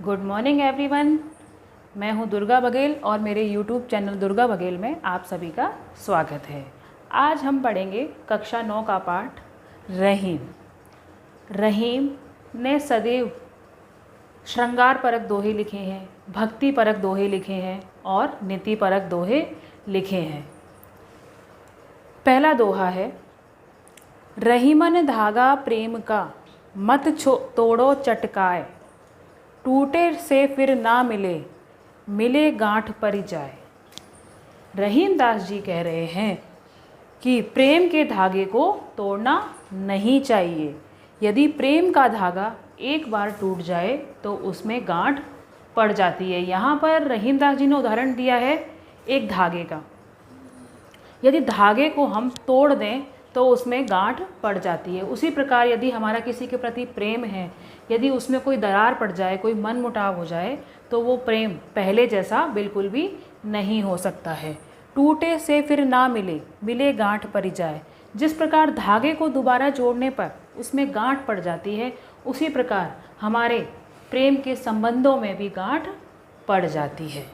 Good morning everyone. मैं हूं दुर्गा बघेल और मेरे यूट्यूब चैनल दुर्गा बघेल में आप सभी का स्वागत है। आज हम पढ़ेंगे कक्षा 9 का पाठ रहीम। रहीम ने सदैव श्रृंगार परक दोहे लिखे हैं, भक्ति परक दोहे लिखे हैं और नीति परक दोहे लिखे हैं। पहला दोहा है, रहीमन धागा प्रेम का मत तोड़ो चटकाए, टूटे से फिर ना मिले, मिले गांठ पर जाए। रहीम दास जी कह रहे हैं कि प्रेम के धागे को तोड़ना नहीं चाहिए। यदि प्रेम का धागा एक बार टूट जाए तो उसमें गांठ पड़ जाती है। यहाँ पर रहीम दास जी ने उदाहरण दिया है एक धागे का। यदि धागे को हम तोड़ दें तो उसमें गांठ पड़ जाती है। उसी प्रकार यदि हमारा किसी के प्रति प्रेम है, यदि उसमें कोई दरार पड़ जाए, कोई मनमुटाव हो जाए, तो वो प्रेम पहले जैसा बिल्कुल भी नहीं हो सकता है। टूटे से फिर ना मिले, मिले गांठ पड़ जाए। जिस प्रकार धागे को दोबारा जोड़ने पर उसमें गांठ पड़ जाती है, उसी प्रकार हमारे प्रेम के संबंधों में भी गांठ पड़ जाती है।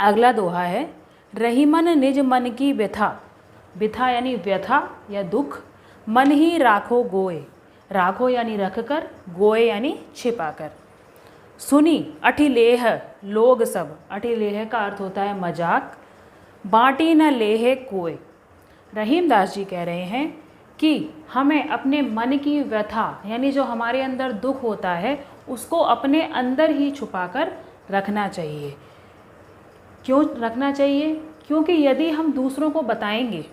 अगला दोहा है, रहीमन निज मन की व्यथा, व्यथा यानी व्यथा या दुख, मन ही राखो गोए, राखो यानी रख कर, गोए यानी छिपा कर। सुनी अठिलेह लोग सब, अठिलेह का अर्थ होता है मजाक, बाँटी न लेह कोय। रहीम दास जी कह रहे हैं कि हमें अपने मन की व्यथा यानी जो हमारे अंदर दुख होता है उसको अपने अंदर ही छुपा कर रखना चाहिए। क्यों रखना चाहिए? क्योंकि यदि हम दूसरों को बताएंगे,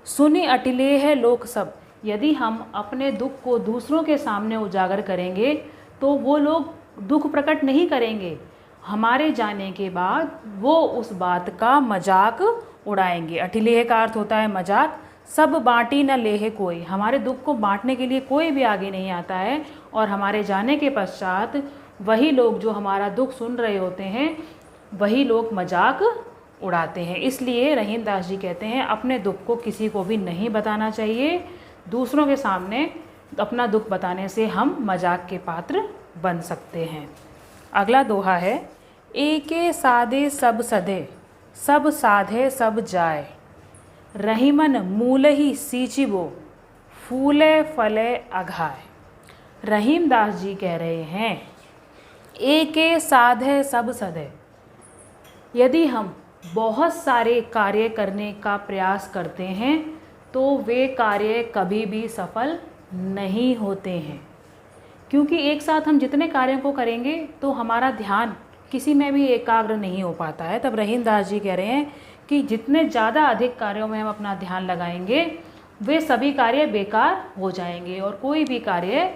सुनी अटिलेह लोग सब, यदि हम अपने दुख को दूसरों के सामने उजागर करेंगे तो वो लोग दुख प्रकट नहीं करेंगे। हमारे जाने के बाद वो उस बात का मजाक उड़ाएंगे। अटिलेह का अर्थ होता है मजाक। सब बाँटी न लेह कोई, हमारे दुख को बांटने के लिए कोई भी आगे नहीं आता है और हमारे जाने के पश्चात वही लोग जो हमारा दुख सुन रहे होते हैं वही लोग मजाक उड़ाते हैं। इसलिए रहीम दास जी कहते हैं अपने दुख को किसी को भी नहीं बताना चाहिए। दूसरों के सामने अपना दुख बताने से हम मजाक के पात्र बन सकते हैं। अगला दोहा है, एके साधे सब सधे, सब साधे सब जाए, रहीमन मूल ही सींचिबो, फूले फले अघाए। रहीम दास जी कह रहे हैं, एके साधे सब सधे, यदि हम बहुत सारे कार्य करने का प्रयास करते हैं तो वे कार्य कभी भी सफल नहीं होते हैं। क्योंकि एक साथ हम जितने कार्यों को करेंगे तो हमारा ध्यान किसी में भी एकाग्र नहीं हो पाता है। तब रहीम दास जी कह रहे हैं कि जितने ज़्यादा अधिक कार्यों में हम अपना ध्यान लगाएंगे वे सभी कार्य बेकार हो जाएंगे और कोई भी कार्य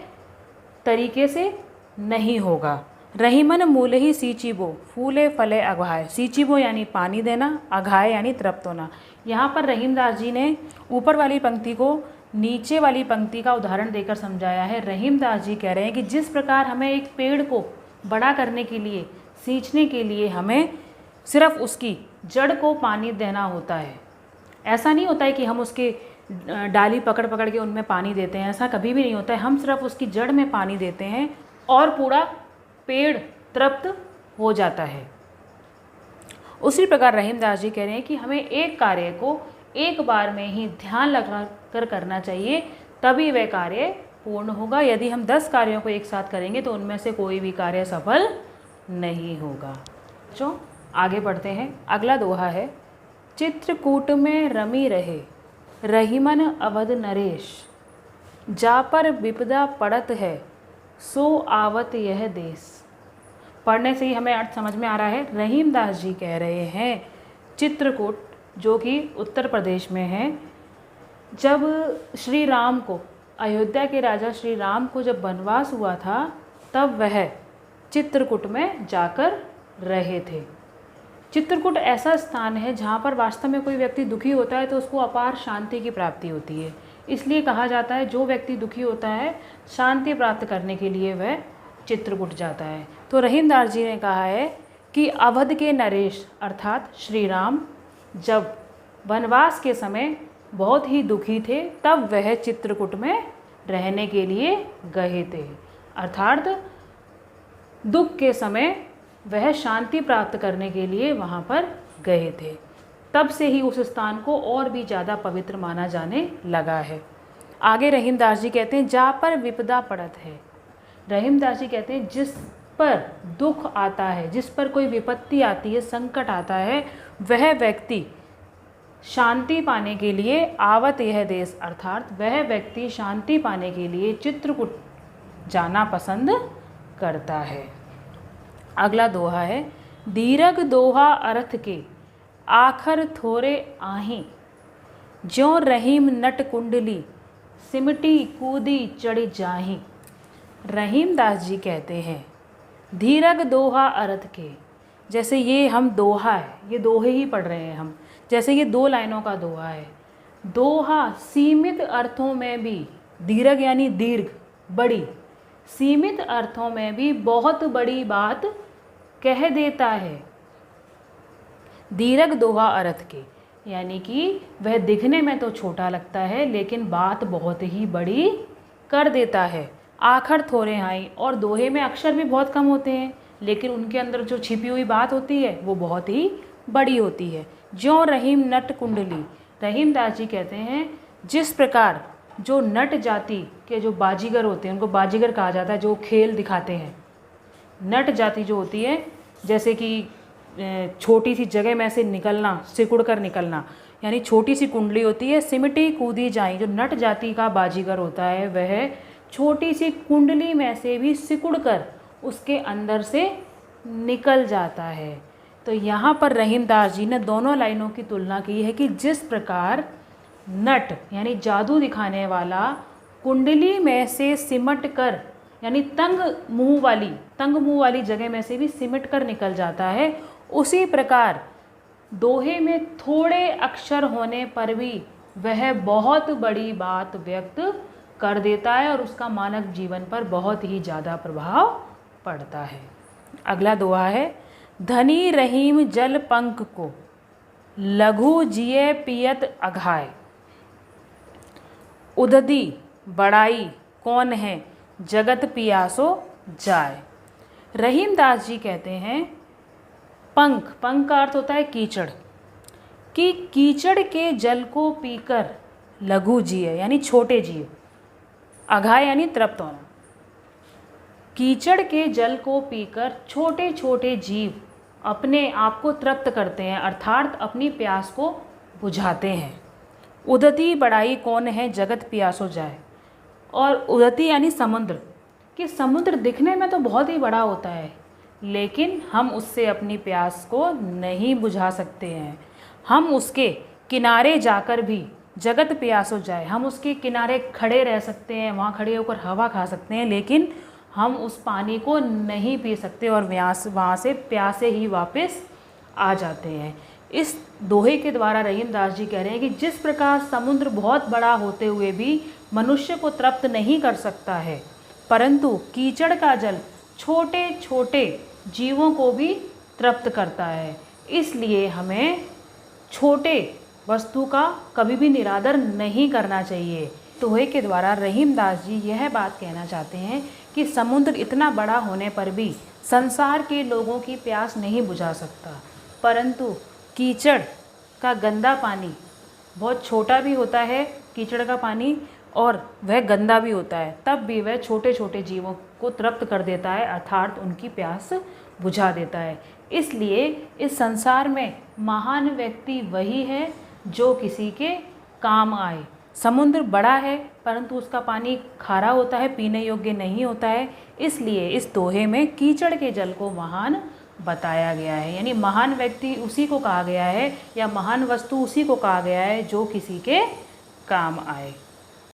तरीके से नहीं होगा। रहीमन मूल ही सींचिबो, फूले फले अघाए। सींचिबो यानी पानी देना, अघाए यानी तृप्त होना। यहाँ पर रहीम दास जी ने ऊपर वाली पंक्ति को नीचे वाली पंक्ति का उदाहरण देकर समझाया है। रहीम दास जी कह रहे हैं कि जिस प्रकार हमें एक पेड़ को बड़ा करने के लिए, सींचने के लिए हमें सिर्फ उसकी जड़ को पानी देना होता है। ऐसा नहीं होता है कि हम उसके डाली पकड़ पकड़ के उनमें पानी देते हैं, ऐसा कभी भी नहीं होता है। हम सिर्फ उसकी जड़ में पानी देते हैं और पूरा पेड़ तृप्त हो जाता है। उसी प्रकार रहीम दास जी कह रहे हैं कि हमें एक कार्य को एक बार में ही ध्यान लगा कर करना चाहिए, तभी वह कार्य पूर्ण होगा। यदि हम 10 कार्यों को एक साथ करेंगे तो उनमें से कोई भी कार्य सफल नहीं होगा। जो आगे बढ़ते हैं, अगला दोहा है, चित्रकूट में रमी रहे, रहीमन अवध नरेश, जा पर विपदा पड़त है, सो आवत यह देश। पढ़ने से ही हमें अर्थ समझ में आ रहा है। रहीम दास जी कह रहे हैं चित्रकूट जो कि उत्तर प्रदेश में है, जब श्री राम को, अयोध्या के राजा श्री राम को जब वनवास हुआ था तब वह चित्रकूट में जाकर रहे थे। चित्रकूट ऐसा स्थान है जहाँ पर वास्तव में कोई व्यक्ति दुखी होता है तो उसको अपार शांति की प्राप्ति होती है। इसलिए कहा जाता है जो व्यक्ति दुखी होता है शांति प्राप्त करने के लिए वह चित्रकूट जाता है। तो रहीम दास जी ने कहा है कि अवध के नरेश अर्थात श्री राम जब वनवास के समय बहुत ही दुखी थे तब वह चित्रकूट में रहने के लिए गए थे। अर्थात दुख के समय वह शांति प्राप्त करने के लिए वहाँ पर गए थे। तब से ही उस स्थान को और भी ज़्यादा पवित्र माना जाने लगा है। आगे रहीमदास जी कहते हैं, जा पर विपदा पड़त है। रहीमदास जी कहते हैं, जिस पर दुख आता है, जिस पर कोई विपत्ति आती है, संकट आता है, वह व्यक्ति शांति पाने के लिए आवत यह देश, अर्थात वह व्यक्ति शांति पाने के लिए चित्रकूट जाना पसंद करता है। अगला दोहा है, दीरघ दोहा अर्थ के आखर थोरे आहीं, ज्यों रहीम नट कुंडली सिमटी कूदी चढ़ी जाहीं। रहीमदास जी कहते हैं, दीरघ दोहा अर्थ के, जैसे ये हम दोहा है, ये दोहे ही पढ़ रहे हैं हम, जैसे ये 2 लाइनों का दोहा है। दोहा सीमित अर्थों में भी, दीर्घ यानी दीर्घ, बड़ी, सीमित अर्थों में भी बहुत बड़ी बात कह देता है। दीर्घ दोहा अर्थ के यानी कि वह दिखने में तो छोटा लगता है लेकिन बात बहुत ही बड़ी कर देता है। आखर थोड़े हाई, और दोहे में अक्षर भी बहुत कम होते हैं लेकिन उनके अंदर जो छिपी हुई बात होती है वो बहुत ही बड़ी होती है। ज्यों रहीम नट कुंडली, रहीमदास जी कहते हैं, जिस प्रकार जो नट जाति के जो बाजीगर होते हैं, उनको बाजीगर कहा जाता है, जो खेल दिखाते हैं। नट जाति जो होती है, जैसे कि छोटी सी जगह में से निकलना, सिकुड़ कर निकलना, यानी छोटी सी कुंडली होती है, सिमटी कूदी जाई। जो नट जाति का बाजीगर होता है वह छोटी सी कुंडली में से भी सिकुड़ कर उसके अंदर से निकल जाता है। तो यहाँ पर रहीमदास जी ने दोनों लाइनों की तुलना की है कि जिस प्रकार नट यानी जादू दिखाने वाला कुंडली में से सिमट कर, यानी तंग मुंह वाली जगह में से भी सिमट कर निकल जाता है, उसी प्रकार दोहे में थोड़े अक्षर होने पर भी वह बहुत बड़ी बात व्यक्त कर देता है और उसका मानव जीवन पर बहुत ही ज़्यादा प्रभाव पड़ता है। अगला दोहा है, धनी रहीम जल पंख को लघु जिये पियत अघाय, उददी बड़ाई कौन है जगत पियासो जाए। रहीमदास जी कहते हैं, पंख का अर्थ होता है कीचड़, कि कीचड़ के जल को पीकर लघु जिए यानी छोटे जिए, अघाय यानी तृप्त होना। कीचड़ के जल को पीकर छोटे छोटे जीव अपने आप को तृप्त करते हैं, अर्थात अपनी प्यास को बुझाते हैं। उदती बड़ाई कौन है जगत पियासो जाए, और उदती यानी समुद्र, कि समुद्र दिखने में तो बहुत ही बड़ा होता है लेकिन हम उससे अपनी प्यास को नहीं बुझा सकते हैं। हम उसके किनारे जाकर भी जगत प्यासो जाए, हम उसके किनारे खड़े रह सकते हैं, वहाँ खड़े होकर हवा खा सकते हैं, लेकिन हम उस पानी को नहीं पी सकते और वहाँ से प्यासे ही वापस आ जाते हैं। इस दोहे के द्वारा रहीमदास जी कह रहे हैं कि जिस प्रकार समुद्र बहुत बड़ा होते हुए भी मनुष्य को तृप्त नहीं कर सकता है, परंतु कीचड़ का जल छोटे छोटे जीवों को भी तृप्त करता है। इसलिए हमें छोटे वस्तु का कभी भी निरादर नहीं करना चाहिए। दोहे के द्वारा रहीमदास जी यह बात कहना चाहते हैं कि समुद्र इतना बड़ा होने पर भी संसार के लोगों की प्यास नहीं बुझा सकता, परंतु कीचड़ का गंदा पानी बहुत छोटा भी होता है, कीचड़ का पानी, और वह गंदा भी होता है, तब भी वह छोटे छोटे जीवों को तृप्त कर देता है, अर्थात उनकी प्यास बुझा देता है। इसलिए इस संसार में महान व्यक्ति वही है जो किसी के काम आए। समुद्र बड़ा है परंतु उसका पानी खारा होता है, पीने योग्य नहीं होता है, इसलिए इस दोहे में कीचड़ के जल को महान बताया गया है। यानी महान व्यक्ति उसी को कहा गया है या महान वस्तु उसी को कहा गया है जो किसी के काम आए।